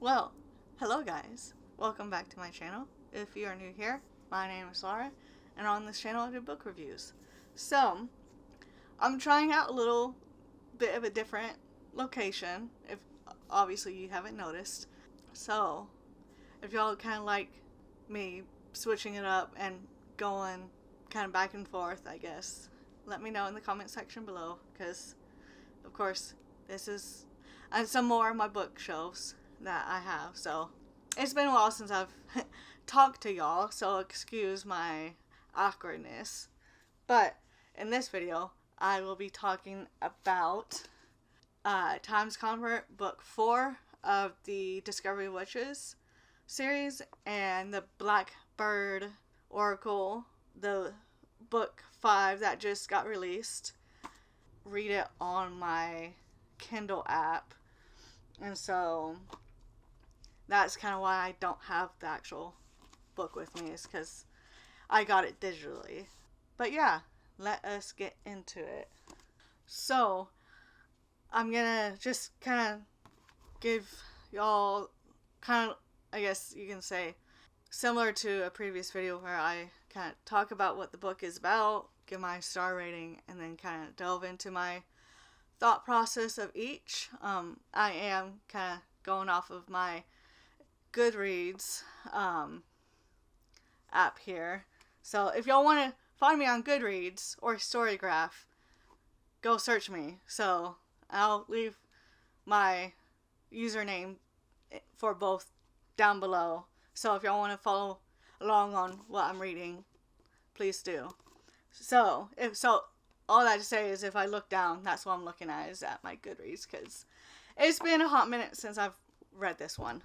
Well, hello guys. Welcome back to my channel. If you are new here, my name is Laura, and on this channel I do book reviews. So, I'm trying out a little bit of a different location, if obviously you haven't noticed. So, if y'all kind of like me switching it up and going kind of back and forth, I guess, let me know in the comment section below, because, of course, this is and some more of my bookshelves that I have. So it's been a while since I've talked to y'all, so excuse my awkwardness. But in this video, I will be talking about Times Convert Book 4 of the Discovery Witches series and the Blackbird Oracle, the book 5 that just got released. Read it on my Kindle app. And so that's kind of why I don't have the actual book with me, is because I got it digitally. But yeah, let us get into it. So, I'm gonna just kind of give y'all kind of, I guess you can say, similar to a previous video where I kind of talk about what the book is about, give my star rating, and then kind of delve into my thought process of each. I am kind of going off of my Goodreads app here. So if y'all want to find me on Goodreads or Storygraph, go search me. So I'll leave my username for both down below. So if y'all want to follow along on what I'm reading, please do. So all that to say is, if I look down, that's what I'm looking at, is at my Goodreads, because it's been a hot minute since I've read this one.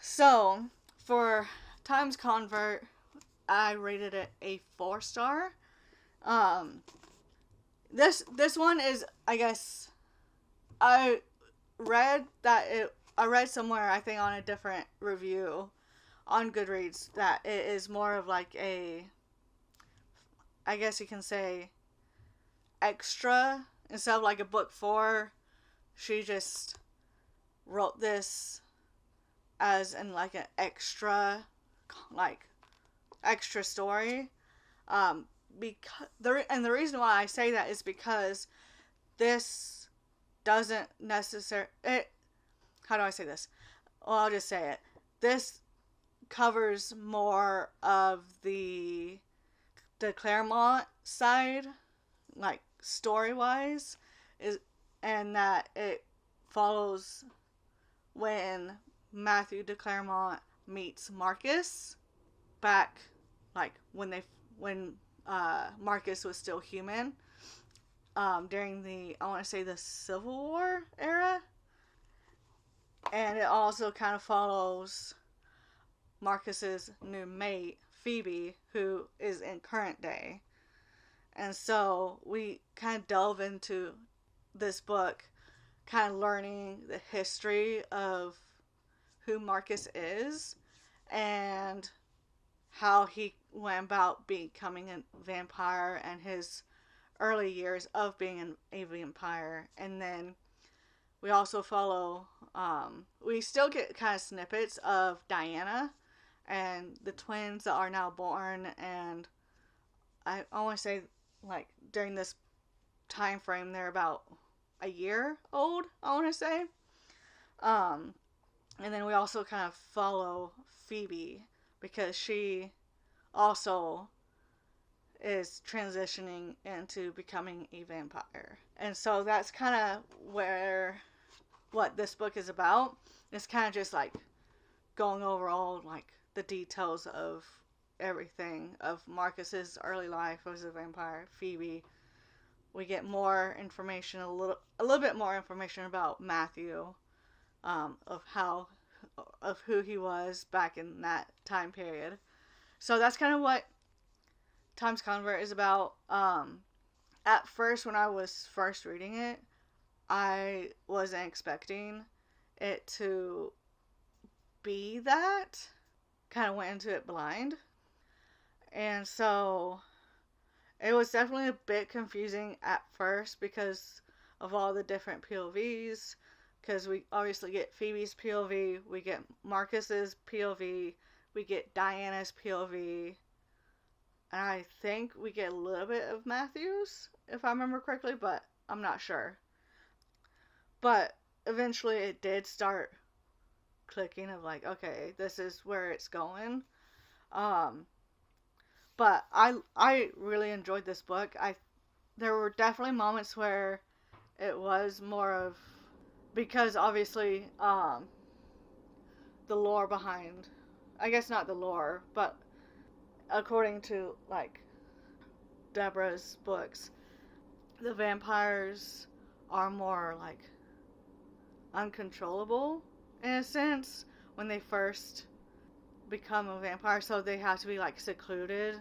So, for Times Convert, I rated it a 4-star. This one is, I guess, I read somewhere, I think on a different review on Goodreads, that it is more of like a, I guess you can say, extra. Instead of like a book 4, she just wrote this as in like an extra story. Because the reason why I say that is because this doesn't necessarily, how do I say this? Well, I'll just say it. This covers more of the Claremont side, like story-wise, and that it follows when Matthew de Claremont meets Marcus back, like when Marcus was still human, during the, I want to say, the Civil War era. And it also kind of follows Marcus's new mate, Phoebe, who is in current day. And so we kind of delve into this book, kind of learning the history of who Marcus is and how he went about becoming a vampire and his early years of being a vampire. And then we also follow, we still get kind of snippets of Diana and the twins that are now born, and I want to say, like, during this time frame, they're about a year old, I want to say. And then we also kind of follow Phoebe, because she also is transitioning into becoming a vampire. And so that's kind of what this book is about. It's kind of just like going over all like the details of everything of Marcus's early life as a vampire. Phoebe, we get more information, a little bit more information about Matthew, of who he was back in that time period. So that's kind of what Times Convert is about. At first, when I was first reading it, I wasn't expecting it to be that. Kind of went into it blind. And so it was definitely a bit confusing at first because of all the different POVs, because we obviously get Phoebe's POV, we get Marcus's POV, we get Diana's POV, and I think we get a little bit of Matthew's, if I remember correctly, but I'm not sure. But eventually it did start clicking of like, okay, this is where it's going. But I really enjoyed this book. There were definitely moments where it was more of, because obviously the lore behind, I guess not the lore, but according to like Deborah's books, the vampires are more like uncontrollable in a sense when they first become a vampire, so they have to be like secluded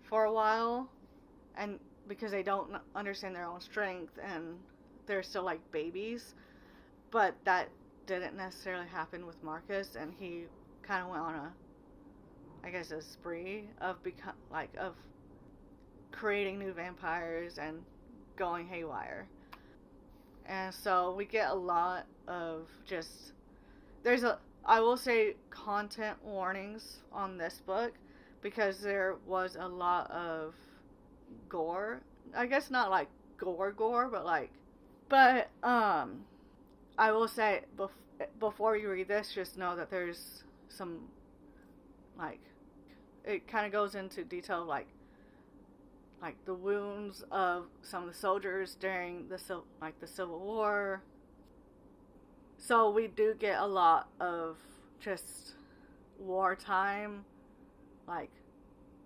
for a while, and because they don't understand their own strength and they're still like babies. But that didn't necessarily happen with Marcus, and he kind of went on a spree of of creating new vampires and going haywire. And so we get a lot of just, I will say, content warnings on this book, because there was a lot of gore. I guess not like gore, but I will say, before you read this, just know that there's some, like, it kind of goes into detail, like the wounds of some of the soldiers during the Civil War. So we do get a lot of just wartime, like,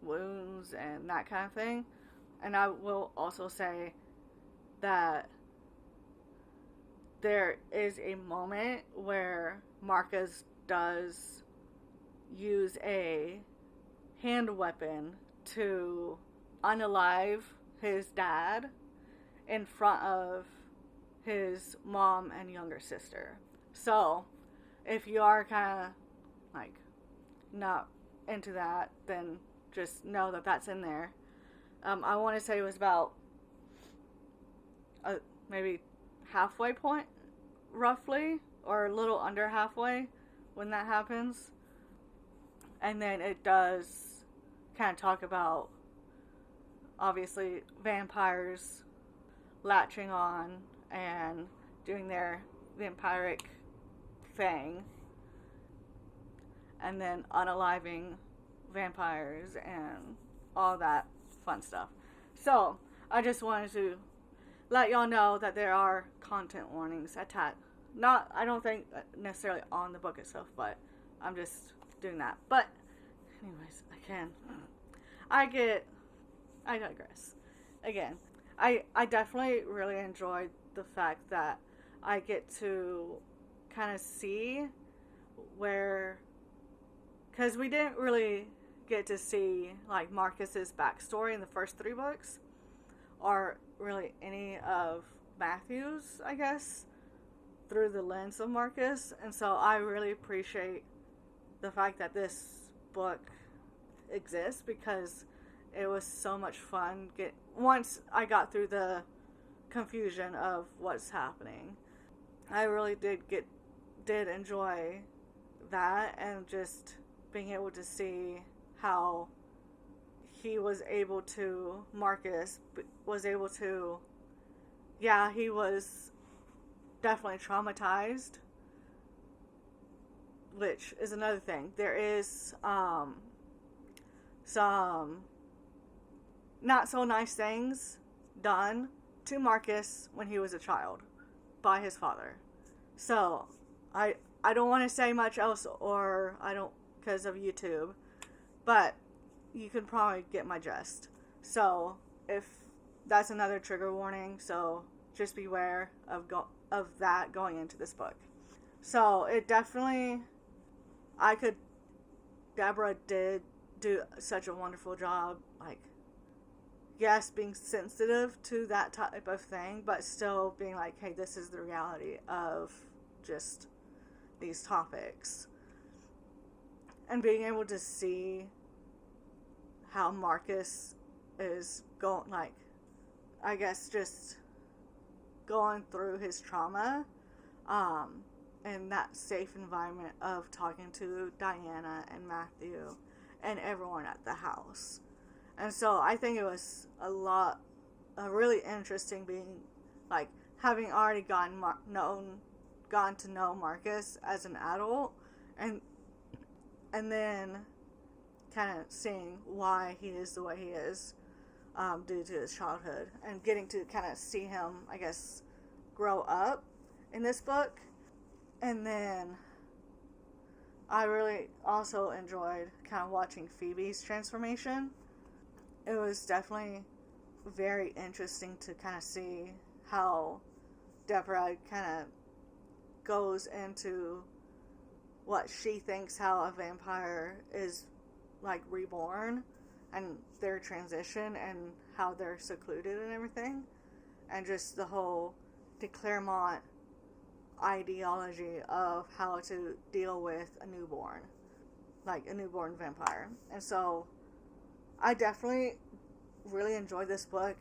wounds and that kind of thing. And I will also say that there is a moment where Marcus does use a hand weapon to unalive his dad in front of his mom and younger sister. So if you are kind of like not into that, then just know that that's in there. I want to say it was about maybe halfway point, roughly, or a little under halfway when that happens. And then it does kind of talk about, obviously, vampires latching on and doing their vampiric thing, and then unaliving vampires and all that fun stuff. So I just wanted to let y'all know that there are content warnings attached. Not, I don't think necessarily on the book itself, but I'm just doing that. But anyways, I digress. Again, I definitely really enjoyed the fact that I get to kind of see where, because we didn't really get to see like Marcus's backstory in the first 3 books, or really any of Matthew's, I guess, through the lens of Marcus. And so I really appreciate the fact that this book exists, because it was so much fun once I got through the confusion of what's happening. I really did enjoy that, and just being able to see how Marcus was able to, yeah, he was definitely traumatized, which is another thing. There is some not so nice things done to Marcus when he was a child by his father. So I don't want to say much else, or I don't, because of YouTube, but you can probably get my gist. So if that's another trigger warning, so just beware of that going into this book. So it definitely, Deborah did do such a wonderful job, like, yes, being sensitive to that type of thing, but still being like, hey, this is the reality of just these topics. And being able to see how Marcus is going, like, I guess just going through his trauma in that safe environment of talking to Diana and Matthew and everyone at the house. And so I think it was really interesting being, like, having already gone to know Marcus as an adult, and then kind of seeing why he is the way he is, due to his childhood, and getting to kind of see him, I guess, grow up in this book. And then I really also enjoyed kind of watching Phoebe's transformation. It was definitely very interesting to kind of see how Deborah kind of goes into what she thinks how a vampire is, like, reborn, and their transition and how they're secluded and everything, and just the whole de Claremont ideology of how to deal with a newborn vampire. And so I definitely really enjoyed this book,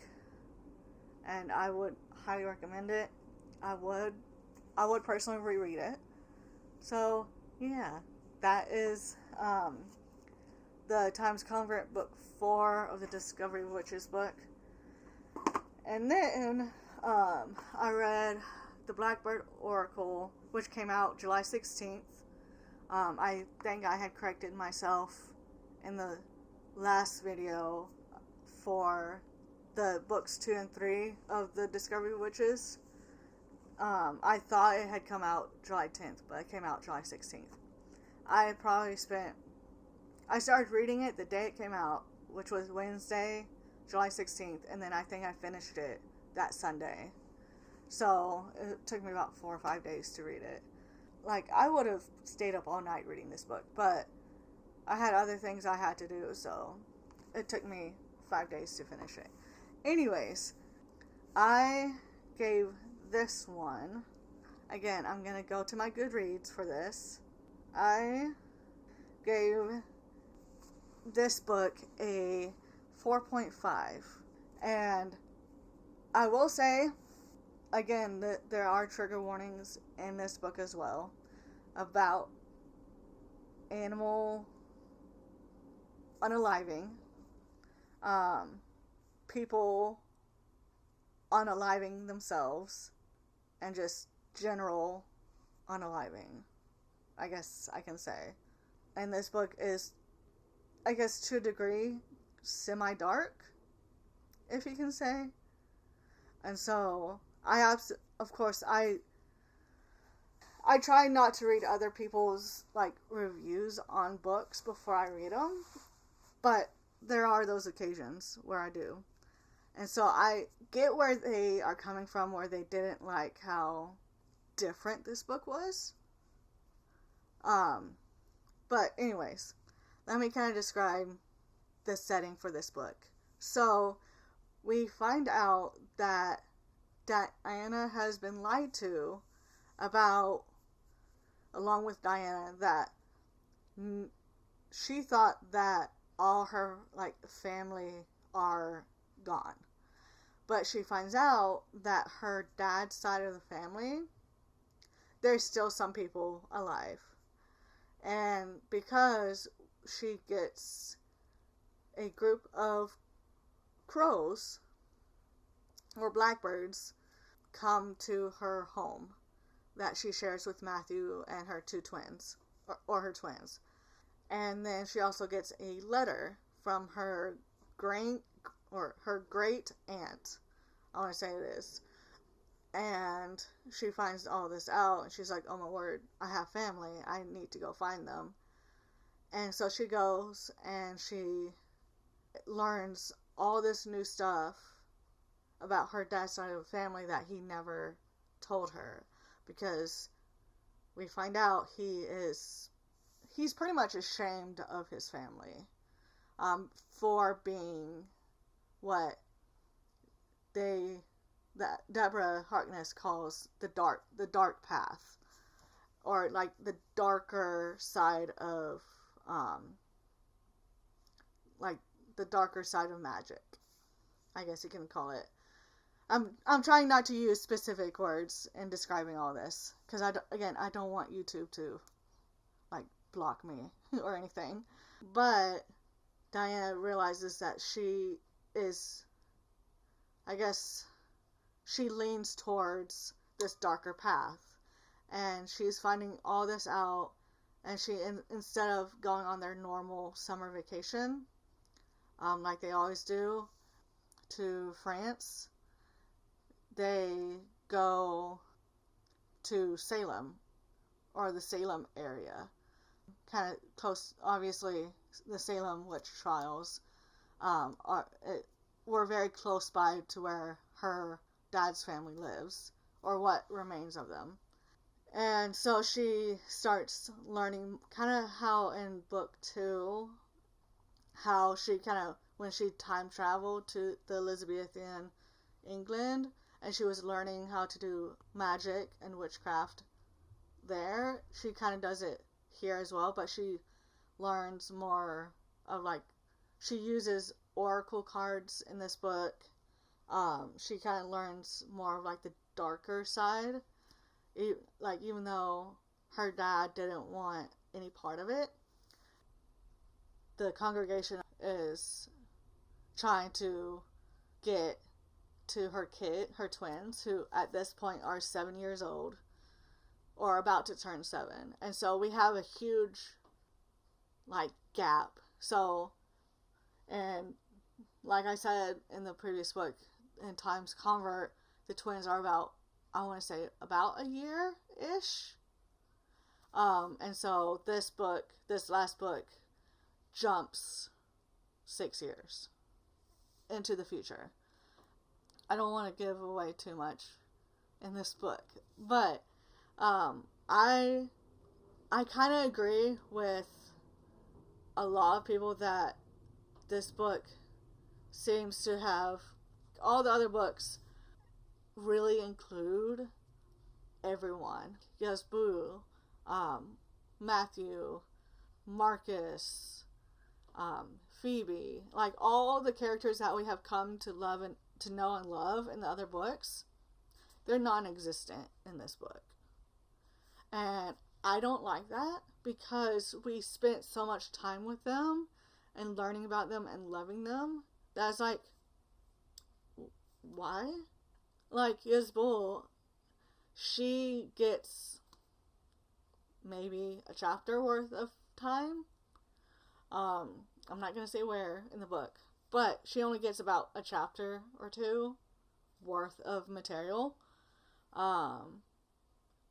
and I would highly recommend it. I would personally reread it. So yeah, that is the Times Convert book 4 of the Discovery Witches book. And then I read The Blackbird Oracle, which came out July 16th. I think I had corrected myself in the last video for the books 2 and 3 of the Discovery Witches. I thought it had come out July 10th, but it came out July 16th. I started reading it the day it came out, which was Wednesday, July 16th, and then I think I finished it that Sunday. So it took me about 4 or 5 days to read it. Like, I would have stayed up all night reading this book, but I had other things I had to do, so it took me 5 days to finish it. Anyways, I gave this one, again, I'm going to go to my Goodreads for this. I gave this book a 4.5. And I will say, again, that there are trigger warnings in this book as well about animal unaliving, people unaliving themselves, and just general unaliving, I guess I can say. And this book is, I guess, to a degree, semi-dark, if you can say. And so, of course, I try not to read other people's, like, reviews on books before I read them, but there are those occasions where I do. And so I get where they are coming from, where they didn't like how different this book was. But anyways, let me kind of describe the setting for this book. So, we find out that Diana has been lied to about, along with Diana, that she thought that all her, like, family are gone. But she finds out that her dad's side of the family, there's still some people alive. And because she gets a group of crows, or blackbirds, come to her home that she shares with Matthew and her two twins, or her twins. And then she also gets a letter from her great aunt, I want to say it is. And she finds all this out, and she's like, oh my word, I have family, I need to go find them. And so she goes, and she learns all this new stuff about her dad's side of the family that he never told her, because we find out he's pretty much ashamed of his family, for being what that Deborah Harkness calls the dark path, or like the darker side of like the darker side of magic, I guess you can call it. I'm trying not to use specific words in describing all this because I don't want YouTube to like block me or anything. But Diana realizes that she is, I guess, she leans towards this darker path, and she's finding all this out. And instead of going on their normal summer vacation, like they always do, to France, they go to Salem, or the Salem area. Kind of close, obviously, the Salem witch trials were very close by to where her dad's family lives, or what remains of them. And so she starts learning kind of how in book 2, how she kind of, when she time traveled to the Elizabethan England, and she was learning how to do magic and witchcraft there, she kind of does it here as well, but she learns more of like, she uses oracle cards in this book. She kind of learns more of like the darker side. Like, even though her dad didn't want any part of it, the congregation is trying to get to her twins, who at this point are 7 years old, or about to turn 7. And so we have a huge, like, gap. So, and like I said in the previous book, in Times Convert, the twins are about, I want to say, about a year-ish. And so this last book, jumps 6 years into the future. I don't want to give away too much in this book, but I kind of agree with a lot of people that this book seems to have, all the other books really include everyone. Yes, Boo, Matthew, Marcus, Phoebe, like all the characters that we have come to love and to know and love in the other books, they're non-existent in this book. And I don't like that, because we spent so much time with them and learning about them and loving them. That's like, why? Like Yasbul, she gets maybe a chapter worth of time. I'm not going to say where in the book, but she only gets about a chapter or 2 worth of material.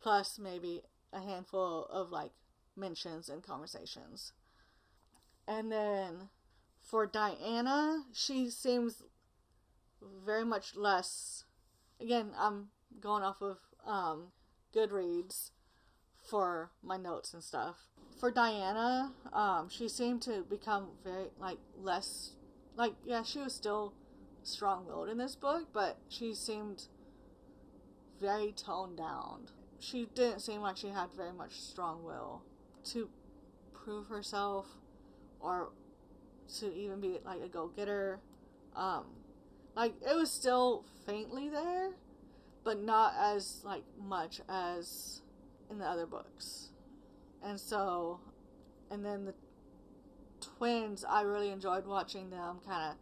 Plus maybe a handful of like mentions and conversations. And then for Diana, she seems very much less, again, I'm going off of Goodreads for my notes and stuff. For Diana, she seemed to become very, like, less, like, yeah, she was still strong-willed in this book, but she seemed very toned down. She didn't seem like she had very much strong will to prove herself, or to even be, like, a go-getter. Like, it was still faintly there, but not as, like, much as in the other books. And so, and then the twins, I really enjoyed watching them kind of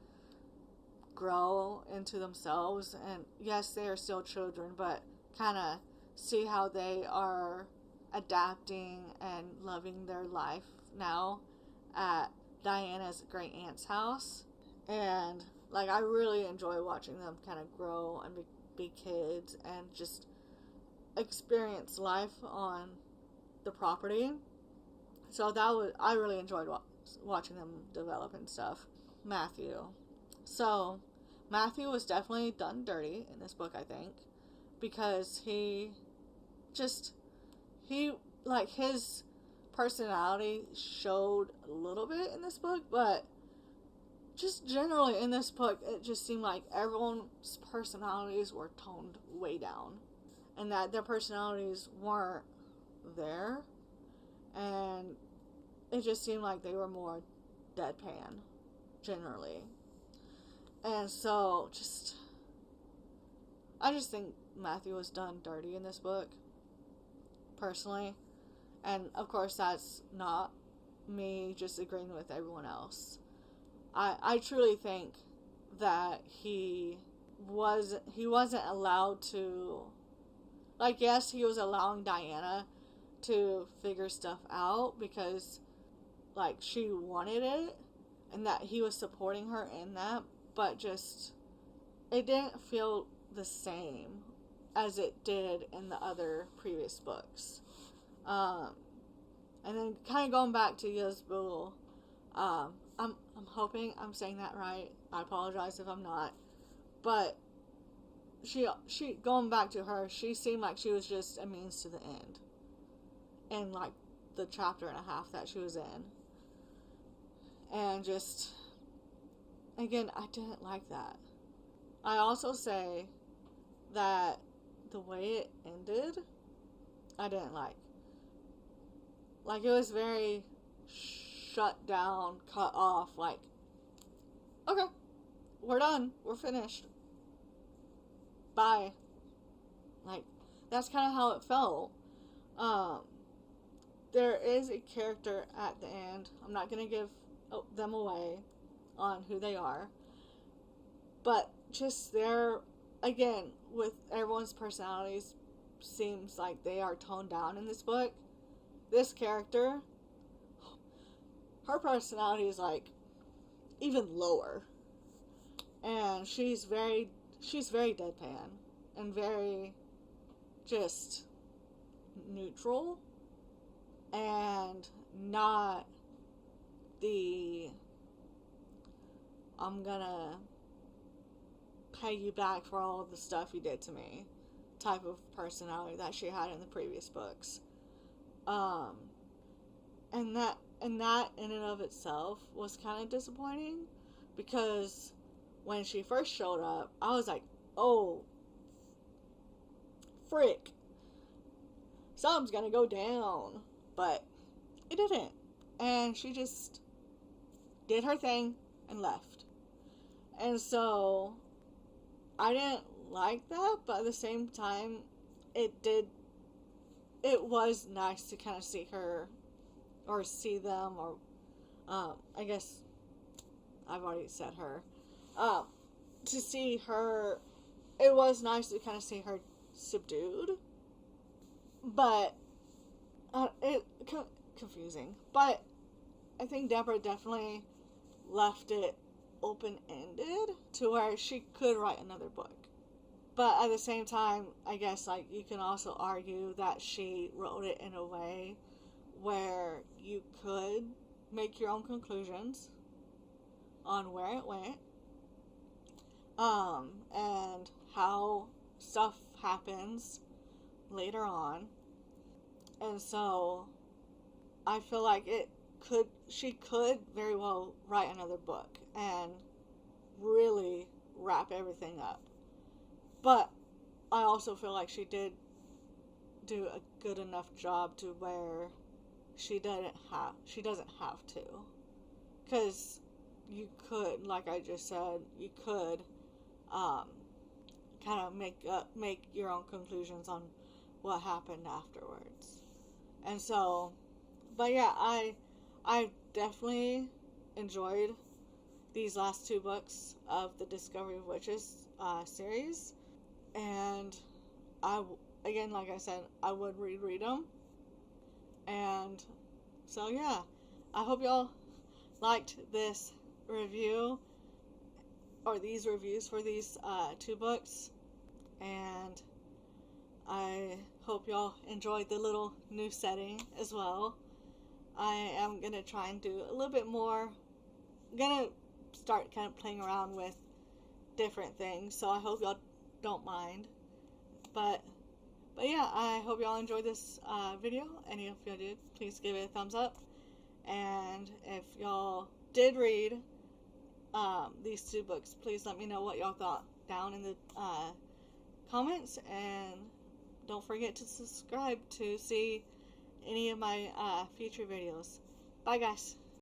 grow into themselves. And yes, they are still children, but kind of see how they are adapting and loving their life now at Diana's great aunt's house. And like, I really enjoy watching them kind of grow and be kids and just experience life on the property. So I really enjoyed watching them develop and stuff. Matthew. So Matthew was definitely done dirty in this book, I think, because like, his personality showed a little bit in this book, but just generally in this book, it just seemed like everyone's personalities were toned way down, and that their personalities weren't there, and it just seemed like they were more deadpan generally. And so just I just think Matthew was done dirty in this book, personally. And of course, that's not me just agreeing with everyone else. I truly think that he wasn't allowed to, like, yes, he was allowing Diana to figure stuff out because, like, she wanted it, and that he was supporting her in that, but just, it didn't feel the same as it did in the other previous books. And then kind of going back to Yasbul, I'm hoping I'm saying that right. I apologize if I'm not. But she going back to her, she seemed like she was just a means to the end. In like the chapter and a half that she was in. And just, again, I didn't like that. I also say that the way it ended, I didn't like. Like, it was very shut down, cut off, like, okay, we're done, we're finished, bye. Like, that's kind of how it felt. There is a character at the end, I'm not going to give them away on who they are, but just their, again, with everyone's personalities, seems like they are toned down in this book. This character, her personality is like even lower, and she's very deadpan and very just neutral and not the I'm gonna pay you back for all of the stuff you did to me type of personality that she had in the previous books. And that in and of itself was kind of disappointing, because when she first showed up, I was like, oh, frick, something's gonna go down, but it didn't, and she just did her thing and left. And so I didn't like that, but at the same time, it was nice to kind of see her, or see them, or, I guess I've already said her, to see her, it was nice to kind of see her subdued, but, confusing, but I think Deborah definitely left it open-ended to where she could write another book. But at the same time, I guess, like, you can also argue that she wrote it in a way where you could make your own conclusions on where it went, and how stuff happens later on. And so I feel like she could very well write another book and really wrap everything up. But I also feel like she did do a good enough job to where she doesn't have to. Because you could, like I just said, you could kind of make your own conclusions on what happened afterwards. And so, but yeah, I definitely enjoyed these last two books of the Discovery of Witches series. And again, like I said, I would reread them. And so yeah, I hope y'all liked this review, or these reviews for these two books. And I hope y'all enjoyed the little new setting as well. I am going to try and do a little bit more. I'm going to start kind of playing around with different things, so I hope y'all don't mind. But yeah, I hope y'all enjoyed this video, and if y'all did, please give it a thumbs up. And if y'all did read these two books, please let me know what y'all thought down in the comments, and don't forget to subscribe to see any of my future videos. Bye guys.